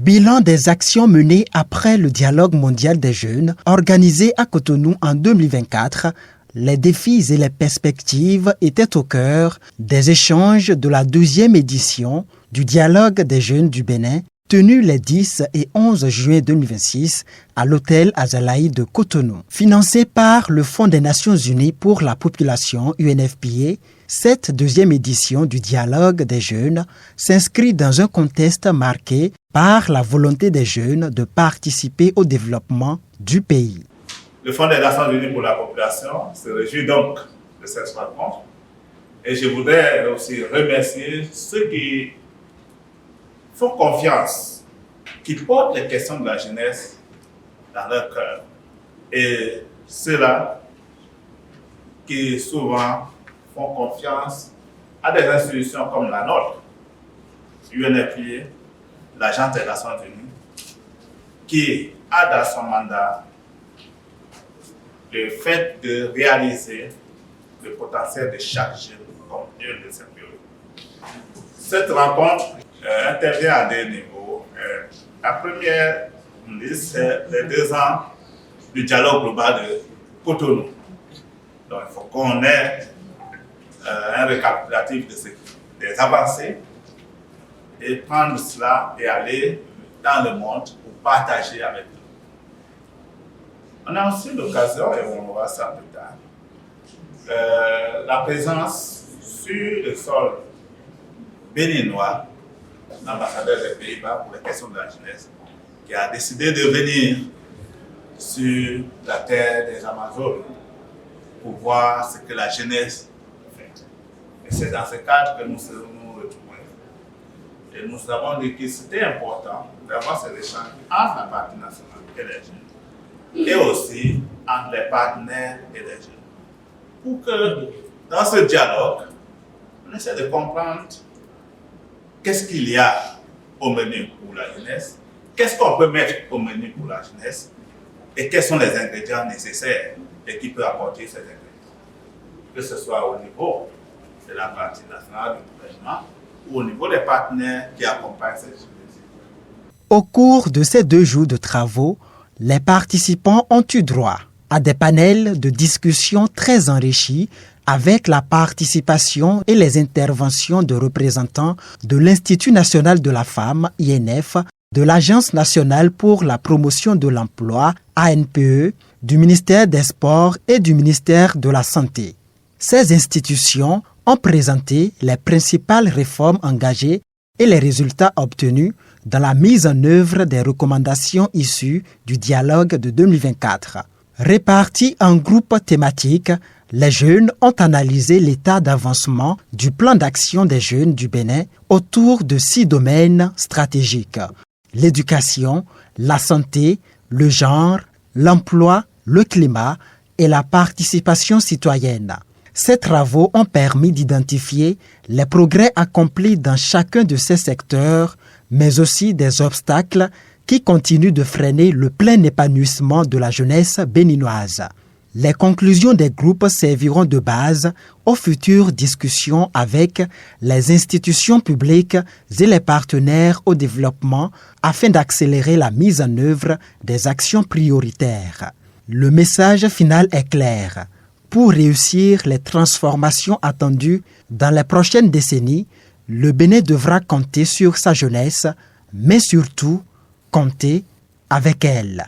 Bilan des actions menées après le dialogue mondial des jeunes organisé à Cotonou en 2024. Les défis et les perspectives étaient au cœur des échanges de la 12e édition du dialogue des jeunes du Bénin, tenu les 10 et 11 juin 2026 à l'hôtel Azalaï de Cotonou. Financé par le Fonds des Nations Unies pour la population UNFPA, cette 2e édition du dialogue des jeunes s'inscrit dans un contexte marqué par la volonté des jeunes de participer au développement du pays. Le Fonds des Nations Unies pour la population se réjouit donc de cette rencontre et je voudrais aussi remercier ceux qui font confiance, qui portent les questions de la jeunesse dans leur cœur et ceux-là qui souvent font confiance à des institutions comme la nôtre, UNFPA, l'Agence des Nations Unies, qui a dans son mandat le fait de réaliser le potentiel de chaque jeune comme une de ses priorités. Cette rencontre intervient à deux niveaux. La première, c'est les 2 ans du dialogue global de Cotonou. Donc il faut qu'on ait un récapitulatif des avancées et prendre cela et aller dans le monde pour partager avec eux. On a aussi l'occasion, et on va ça plus tard, la présence sur le sol béninois, l'ambassadeur des Pays-Bas pour les questions de la jeunesse, qui a décidé de venir sur la terre des Amazones pour voir ce que la jeunesse fait. Et c'est dans ce cadre que nous nous retrouvons. Et nous avons dit que c'était important d'avoir ces échanges entre la partie nationale et les jeunes, et aussi entre les partenaires et les jeunes. Pour que dans ce dialogue, on essaie de comprendre qu'est-ce qu'il y a au menu pour la jeunesse, qu'est-ce qu'on peut mettre au menu pour la jeunesse, et quels sont les ingrédients nécessaires et qui peuvent apporter ces ingrédients. Que ce soit au niveau de la partie nationale du gouvernement ou au niveau des partenaires qui accompagnent ces jeunes. Au cours de ces 2 jours de travaux, les participants ont eu droit à des panels de discussion très enrichis avec la participation et les interventions de représentants de l'Institut national de la femme, INF, de l'Agence nationale pour la promotion de l'emploi, ANPE, du ministère des Sports et du ministère de la Santé. Ces institutions ont présenté les principales réformes engagées et les résultats obtenus dans la mise en œuvre des recommandations issues du dialogue de 2024. Répartis en groupes thématiques, les jeunes ont analysé l'état d'avancement du plan d'action des jeunes du Bénin autour de 6 domaines stratégiques: l'éducation, la santé, le genre, l'emploi, le climat et la participation citoyenne. Ces travaux ont permis d'identifier les progrès accomplis dans chacun de ces secteurs, mais aussi des obstacles qui continuent de freiner le plein épanouissement de la jeunesse béninoise. Les conclusions des groupes serviront de base aux futures discussions avec les institutions publiques et les partenaires au développement afin d'accélérer la mise en œuvre des actions prioritaires. Le message final est clair. Pour réussir les transformations attendues dans les prochaines décennies, le Bénin devra compter sur sa jeunesse, mais surtout compter avec elle.